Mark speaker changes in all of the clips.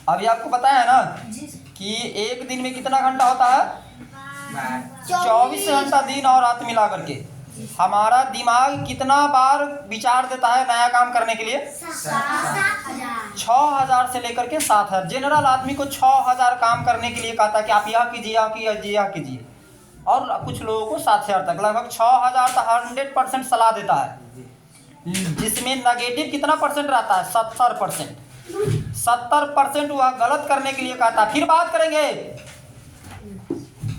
Speaker 1: अभी आपको पता है ना कि एक दिन में कितना घंटा होता है? 24 घंटा दिन और रात मिला करके। हमारा दिमाग कितना बार विचार देता है नया काम करने के लिए? 6000 से लेकर के 7000। जनरल आदमी को 6000 काम करने के लिए कहता है कि आप यह कीजिए, यह कीजिए, यह कीजिए। और कुछ लोगों को 7000 तक, लगभग 6000 तक 100% सलाह देता है, जिसमें नेगेटिव कितना परसेंट रहता है? 70%। 70% वह गलत करने के लिए कहता है, फिर बात करेंगे।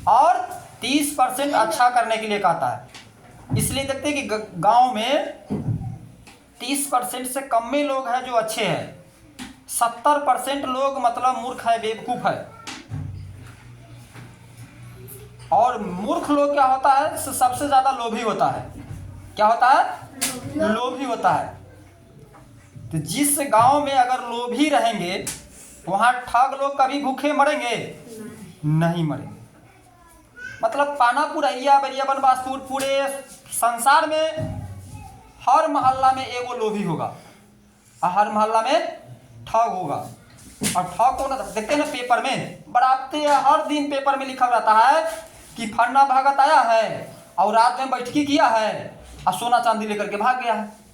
Speaker 1: और 30% अच्छा करने के लिए कहता है। इसलिए देखते हैं कि गांव में 30% से कम में लोग हैं जो अच्छे हैं, 70% लोग मतलब मूर्ख है, बेवकूफ है। और मूर्ख लोग क्या होता है? सबसे ज्यादा लोभी होता है। क्या होता है? लोभी होता है। तो जिस गांव में अगर लोभी रहेंगे वहां ठग लोग कभी भूखे मरेंगे? नहीं मरेंगे। मतलब पानापुर, अहिया, बरिया, बनवासपुर, पूरे संसार में हर मोहल्ला में एगो लोभी होगा और हर मोहल्ला में ठग होगा। और ठग को ना देखते हैं ना पेपर में, बराते हर दिन पेपर में लिखा रहता है कि फन्ना भगत आया है और रात में बैठकी किया है और सोना चांदी लेकर के भाग गया है।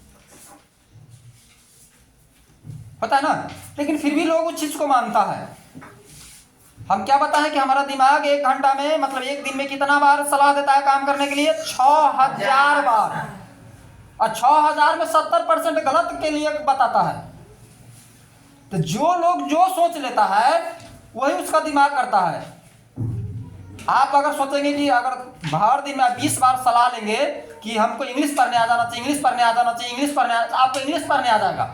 Speaker 1: पता है ना? लेकिन फिर भी लोग उस चीज को मानता है। हम क्या बताएं कि हमारा दिमाग एक घंटा में, मतलब एक दिन में कितना बार सलाह देता है काम करने के लिए? 6000 बार। और 6000 में 70% गलत के लिए बताता है। तो जो लोग जो सोच लेता है वही उसका दिमाग करता है। आप अगर सोचेंगे कि अगर हर दिन में 20 बार सलाह लेंगे कि हमको इंग्लिश पढ़ने आ जाना चाहिए, इंग्लिश पढ़ने आ जाना चाहिए, इंग्लिश पढ़ने आपको इंग्लिश पढ़ने आ जाएगा,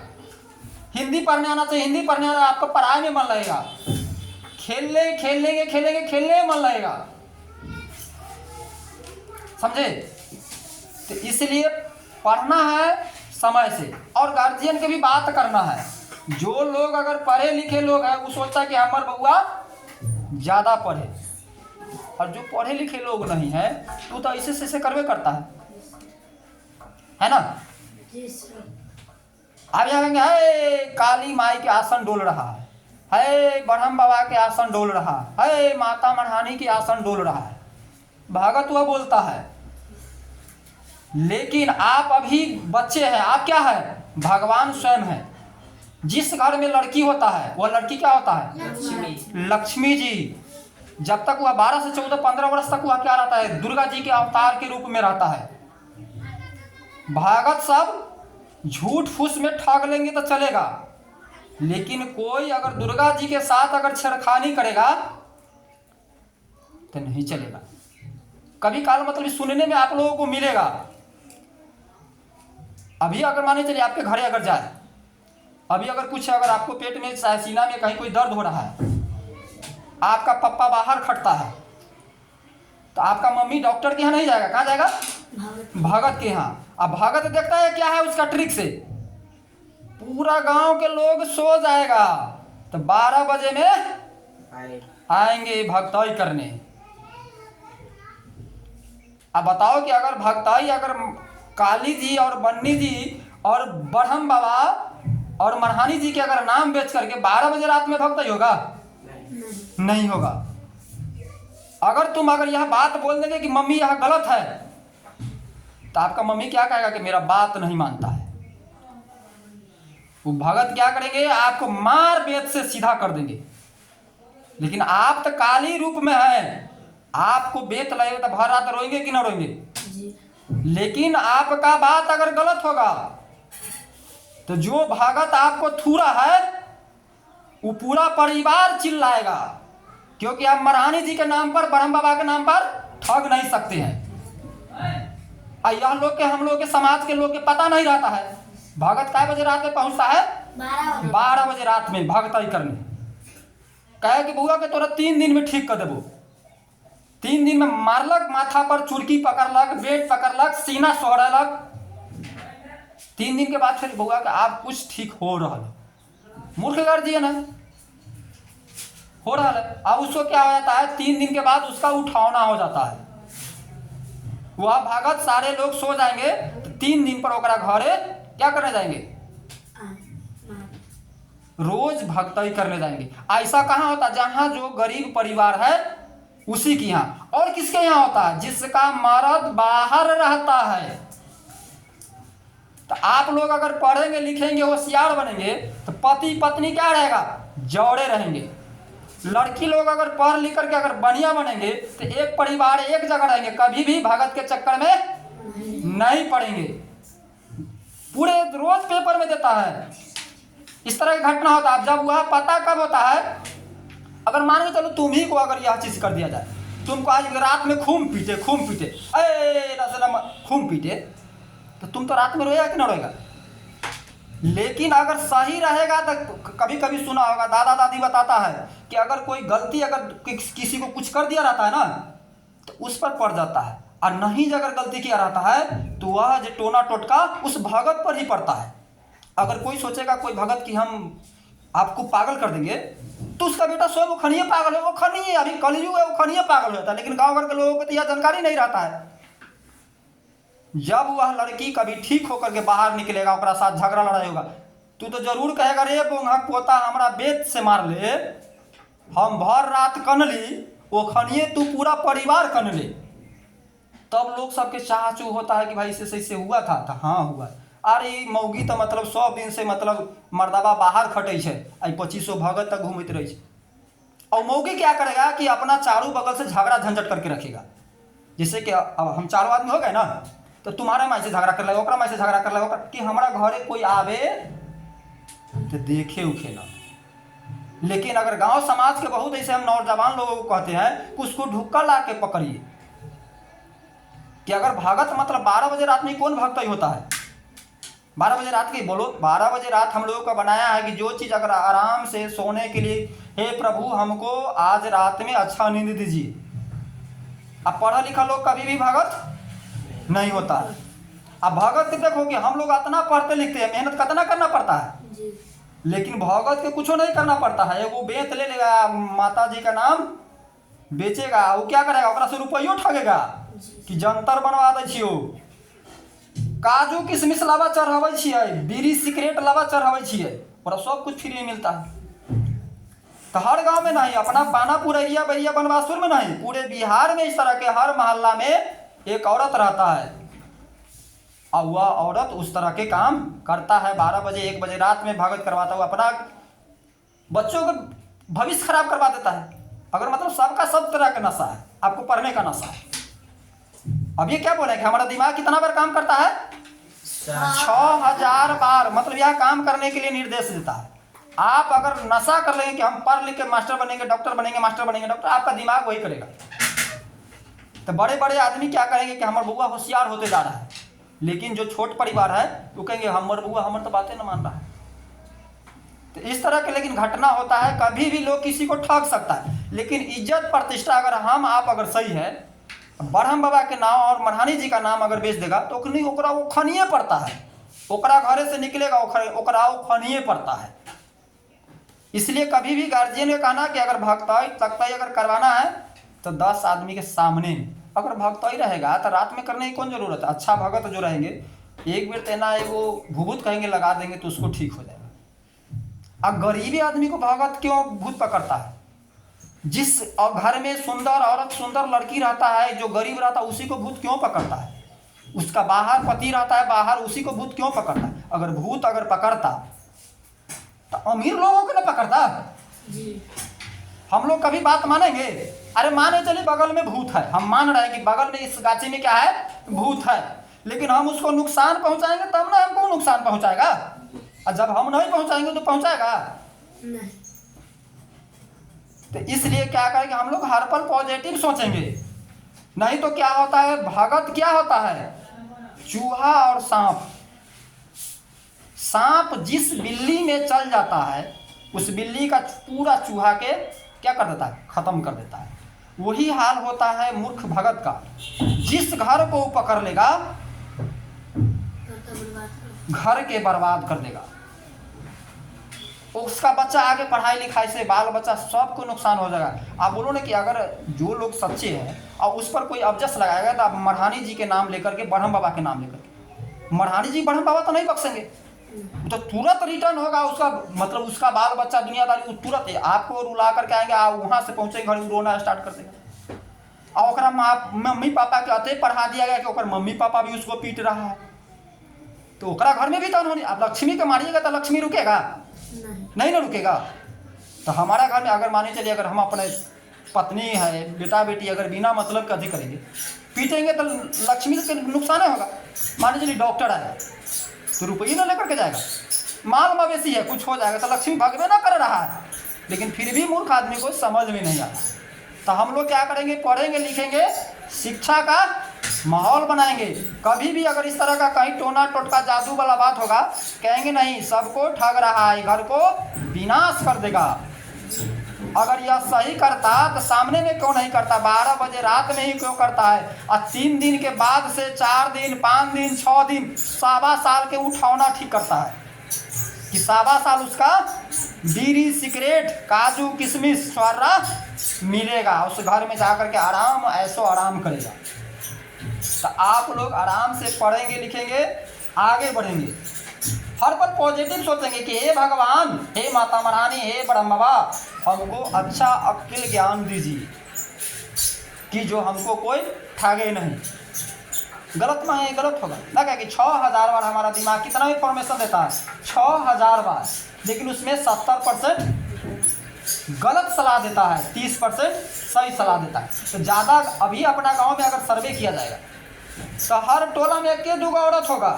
Speaker 1: हिंदी पढ़ने आना चाहिए, हिंदी पढ़ने आ जाएगा, आपको पढ़ाई में मन लगेगा, खेलने में मन लगेगा। समझे? तो इसलिए पढ़ना है समय से, और गार्जियन के भी बात करना है। जो लोग अगर पढ़े लिखे लोग हैं वो सोचता है कि हमार बउआ ज्यादा पढ़े, और जो पढ़े लिखे लोग नहीं है वो तो ऐसे करवे करता है ना? आप जाएंगे, है काली माई के आसन डोल रहा है ब्रह्म बाबा के आसन डोल रहा है, माता मढ़ानी के आसन डोल रहा है, भागत वह बोलता है। लेकिन आप अभी बच्चे हैं, आप क्या है? भगवान स्वयं है। जिस घर में लड़की होता है वह लड़की क्या होता है? लक्ष्मी जी। जब तक वह 12 से 14, 15 वर्ष तक वह क्या रहता है? दुर्गा जी के अवतार के रूप में रहता है। भागत सब झूठ फूस में ठग लेंगे तो चलेगा, लेकिन कोई अगर दुर्गा जी के साथ अगर छेड़खानी करेगा तो नहीं चलेगा। कभी काल मतलब सुनने में आप लोगों को मिलेगा। अभी अगर माने चलिए आपके घरे अगर जाए, अभी अगर कुछ अगर आपको पेट में चाहे सीना में कहीं कोई दर्द हो रहा है, आपका पप्पा बाहर खटता है, तो आपका मम्मी डॉक्टर के यहाँ नहीं जाएगा, कहाँ जाएगा? भगत के यहाँ। अब भगत देखता है क्या है उसका ट्रिक से, पूरा गांव के लोग सो जाएगा तो 12 बजे में आएंगे भक्ताई करने। अब बताओ कि अगर भक्ताई, अगर काली जी और बन्नी जी और ब्रह्म बाबा और मरहानी जी के अगर नाम बेच करके 12 बजे रात में भक्ताई होगा? नहीं होगा। अगर तुम अगर यह बात बोल देंगे कि मम्मी यह गलत है, तो आपका मम्मी क्या कहेगा कि मेरा बात नहीं मानता है। वो भगत क्या करेंगे? आपको मार बेत से सीधा कर देंगे। लेकिन आप तो काली रूप में है, आपको बेत लगेगा तो भर रात रोएंगे कि ना रोएंगे? लेकिन आपका बात अगर गलत होगा तो जो भगत आपको थूरा है वो पूरा परिवार चिल्लाएगा, क्योंकि आप मरहानी जी के नाम पर, ब्रह्म बाबा के नाम पर ठग नहीं सकते हैं। यह लोग के, हम लोग के समाज के लोग के पता नहीं रहता है। भगत काय बजे रात में पहुंचता है? 12 बजे रात में भगताई करने। कहे कि बुआ के तोरा 3 दिन में ठीक कर देबो। 3 दिन में मारलक, माथा पर चुरकी पकड़लक, बेट पकड़लक, सीना सोहरलक। 3 दिन के बाद फिर बुआ का आप कुछ ठीक हो रहा है। मूर्ख गार्जियन है, हो रहा है। अब उसको क्या हो जाता है? 3 दिन के बाद उसका उठावना हो जाता है। वह भगत सारे लोग सो जाएंगे तो 3 दिन पर ओकरा घरे क्या करने जाएंगे? रोज भक्तई करने जाएंगे। ऐसा कहाँ होता है? जहाँ जो गरीब परिवार है उसी के यहाँ। और किसके यहाँ होता है? जिसका मर्द बाहर रहता है। तो आप लोग अगर पढ़ेंगे लिखेंगे होशियार बनेंगे तो पति पत्नी क्या रहेगा? जोड़े रहेंगे। लड़की लोग अगर पढ़ लिख करके अगर बढ़िया बनेंगे तो एक परिवार एक जगह रहेंगे, कभी भी भगत के चक्कर में नहीं पड़ेंगे। पूरे रोज पेपर में देता है इस तरह की घटना होता है। जब वह पता कब होता है? अगर मान के चलो तुम ही को अगर यह चीज कर दिया जाए, तुमको आज रात में खून पीटे खून पीटे, तो तुम तो रात में रोएगा कि ना रोएगा? लेकिन अगर सही रहेगा तो कभी कभी सुना होगा, दादा दादी बताता है कि अगर कोई गलती अगर किसी को कुछ कर दिया रहता है ना तो उस पर पड़ जाता है, और नहीं अगर गलती किया रहता है तो वह जो टोना टोटका उस भगत पर ही पड़ता है। अगर कोई सोचेगा कोई भगत कि हम आपको पागल कर देंगे तो उसका बेटा स्वयं वो खनिये पागल है, वो खनिये अभी कलयुग है, वो खनिये पागल होता है। लेकिन गाँव घर के लोगों को तो यह जानकारी नहीं रहता है। जब वह लड़की कभी ठीक होकर के बाहर निकलेगा, ओकरा साथ झगड़ा लड़ाई होगा, तू तो जरूर कहेगा रे बोंगा पोता हमरा बेत से मार ले, हम भर रात कनली, वो खनिये तू पूरा परिवार कन ले। तब लोग सबके चाह चू होता है कि भाई इससे हुआ था? तो हाँ हुआ। अरे मौगी तो मतलब 100 दिन से मतलब मर्दबा बाहर खटे है, 2500 भगत तक घूमते रहे। और मौगी क्या करेगा कि अपना चारों बगल से झगड़ा झंझट करके रखेगा। जैसे कि अब हम चारों आदमी हो गए ना, तो तुम्हारे माई से झगड़ा कर लेगा, ओकरा माई से झगड़ा कर लेगा कि हमारा घरे कोई आवे तो देखे उखे ना। लेकिन अगर गांव समाज के बहुत ऐसे हम नौजवान लोगों को कहते हैं कि उसको ढुक्का ला के पकड़िए कि अगर भगत मतलब 12 बजे रात में कौन भक्त ही होता है? 12 बजे रात की बोलो, 12 बजे रात हम लोगों का बनाया है कि जो चीज़ अगर आराम से सोने के लिए, हे प्रभु हमको आज रात में अच्छा नींद दीजिए। अब पढ़ा लिखा लोग कभी भी भगत नहीं होता है। अब भगत देखो कि हम लोग इतना पढ़ते लिखते हैं, मेहनत कितना करना पड़ता है, लेकिन भगत के कुछ नहीं करना पड़ता है। वो बेच ले लेगा, माता जी का नाम बेचेगा, वो क्या करेगा? ओकरा से रुपयो ठगेगा कि जंतर बनवा दे छियो, काजू किशमिश लावा चढ़ावे छिए, बीड़ी सिगरेट लावा चढ़ावे छिए, और सब कुछ फ्री में मिलता है। तो हर गांव में नहीं, अपना पानापुर एरिया बैरिया बनवासुर में नहीं, पूरे बिहार में इस तरह के हर मोहल्ला में एक औरत रहता है, और वह औरत उस तरह के काम करता है। 12 बजे 1 बजे रात में भगत करवाता हुआ अपना बच्चों का भविष्य खराब करवा देता है। अगर मतलब सबका सब तरह का नशा है, आपको पढ़ने का नशा है। अब ये क्या बोले कि हमारा दिमाग कितना बार काम करता है? 6000 बार। मतलब यह काम करने के लिए निर्देश देता है। आप अगर नशा कर लेंगे कि हम पढ़ लिख के मास्टर बनेंगे, डॉक्टर बनेंगे, मास्टर बनेंगे, डॉक्टर, आपका दिमाग वही करेगा। तो बड़े बड़े आदमी क्या करेंगे कि हमारा बुआ होशियार होते जा रहा है, लेकिन जो छोट परिवार है वो कहेंगे हमारे बुआ हमारे तो बातें न मान रहा है। तो इस तरह के लेकिन घटना होता है। कभी भी लोग किसी को ठग सकता है, लेकिन इज्जत प्रतिष्ठा अगर हम आप अगर सही है, ब्रह्म बाबा के नाम और मरहानी जी का नाम अगर बेच देगा तो ओकरा वो खनिये पड़ता है, ओकरा घरे से निकलेगा ओकरा वो खनिये पड़ता है। इसलिए कभी भी गार्जियन का कहना कि अगर भक्ताई तख्ताई अगर करवाना है तो 10 आदमी के सामने अगर भक्ताई रहेगा तो रात में करने की कौन जरूरत है? अच्छा भगत जो रहेंगे एक बेर तेना वो भूभूत कहेंगे लगा देंगे तो उसको ठीक हो जाएगा। अब गरीबी आदमी को भगत क्यों भूत पकड़ता है? जिस घर में सुंदर औरत सुंदर लड़की रहता है, जो गरीब रहता है उसी को भूत क्यों पकड़ता है? उसका बाहर पति रहता है बाहर, उसी को भूत क्यों पकड़ता है? अगर भूत अगर पकड़ता तो अमीर लोगों को ना पकड़ता जी। हम लोग कभी बात मानेंगे? अरे माने चलिए बगल में भूत है, हम मान रहे हैं कि बगल में इस गाची में क्या है? भूत है, लेकिन हम उसको नुकसान पहुंचाएंगे तब ना हमको नुकसान पहुंचाएगा, और जब हम नहीं पहुंचाएंगे तो पहुंचाएगा नहीं। तो इसलिए क्या करेंगे हम लोग हर पल पॉजिटिव सोचेंगे, नहीं तो क्या होता है? भगत क्या होता है? चूहा और सांप। सांप जिस बिल्ली में चल जाता है उस बिल्ली का पूरा चूहा के क्या कर देता है? खत्म कर देता है। वही हाल होता है मूर्ख भगत का। जिस घर को पकड़ लेगा घर के बर्बाद कर देगा। उसका बच्चा आगे पढ़ाई लिखाई से बाल बच्चा सबको नुकसान हो जाएगा। आप बोलो ना कि अगर जो लोग सच्चे हैं और उस पर कोई अबजस लगाएगा तो आप मरहानी जी के नाम लेकर के, ब्रह्म बाबा के नाम लेकर के, मरहानी जी ब्रह्म बाबा तो नहीं बख्शेंगे। तो तुरंत रिटर्न होगा उसका, मतलब उसका बाल बच्चा दुनियादारी वो तुरंत आपको रुला करके आएंगे, आप वहाँ से पहुँचे घर रोना स्टार्ट कर देगा। और ओकरा मम्मी पापा के अते पढ़ा दिया गया कि ओकर मम्मी पापा भी उसको पीट रहा है, तो ओकरा घर में भी तो होनी। आप लक्ष्मी को मारिएगा तो लक्ष्मी रुकेगा? नहीं ना रुकेगा। तो हमारा घर में अगर माने चलिए, अगर हम अपने पत्नी है बेटा बेटी अगर बिना मतलब के अधिक करेंगे पीटेंगे तो लक्ष्मी को नुकसान होगा। मान चलिए डॉक्टर आया तो रुपये ना लेकर के जाएगा, माल मवेशी है कुछ हो जाएगा तो लक्ष्मी भगवे ना कर रहा है, लेकिन फिर भी मूर्ख आदमी को समझ में नहीं आता। तो हम लोग क्या करेंगे, पढ़ेंगे लिखेंगे, शिक्षा का माहौल बनाएंगे। कभी भी अगर इस तरह का कहीं टोना टोटका जादू वाला बात होगा, कहेंगे नहीं सबको ठग रहा है, घर को विनाश कर देगा। अगर यह सही करता तो सामने में क्यों नहीं करता, 12 बजे रात में ही क्यों करता है, और 3 दिन के बाद से 4 दिन 5 दिन 6 दिन 7 साल के उठावना ठीक करता है कि 7 साल उसका बीड़ी सिगरेट काजू किशमिश छुआरा मिलेगा, उस घर में जाकर के आराम ऐसो आराम करेगा। तो आप लोग आराम से पढ़ेंगे लिखेंगे आगे बढ़ेंगे, हर पल पॉजिटिव सोचेंगे कि हे भगवान, हे माता महारानी, हे ब्रह्मवा, हमको अच्छा अक्ल ज्ञान दीजिए कि जो हमको कोई ठगे नहीं। गलत में है, गलत होगा ना, क्या कि 6000 बार हमारा दिमाग कितना इंफॉर्मेशन देता है, 6000 बार, लेकिन उसमें 70% गलत सलाह देता है, 30% सही सलाह देता है। तो ज़्यादा अभी अपना गांव में अगर सर्वे किया जाएगा तो हर टोला में 1-2 औरत होगा।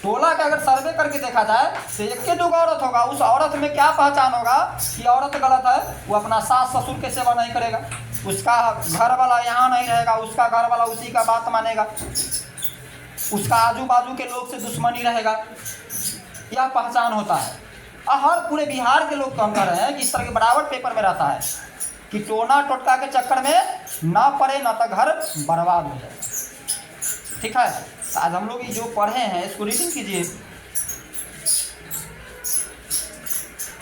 Speaker 1: टोला का अगर सर्वे करके देखा जाए तो 1-2 औरत होगा। उस औरत में क्या पहचान होगा कि औरत गलत है, वो अपना सास ससुर की सेवा नहीं करेगा, उसका घर वाला यहाँ नहीं रहेगा, उसका घर वाला उसी का बात मानेगा, उसका आजू बाजू के लोग से दुश्मनी रहेगा, यह पहचान होता है। और हर पूरे बिहार के लोग काम कर रहे हैं कि इस तरह के बराबर पेपर में रहता है कि टोना टोटका के चक्कर में ना पड़े, ना तो घर बर्बाद हो जाए। ठीक है, तो आज हम लोग ये जो पढ़े हैं इसको रीडिंग कीजिए।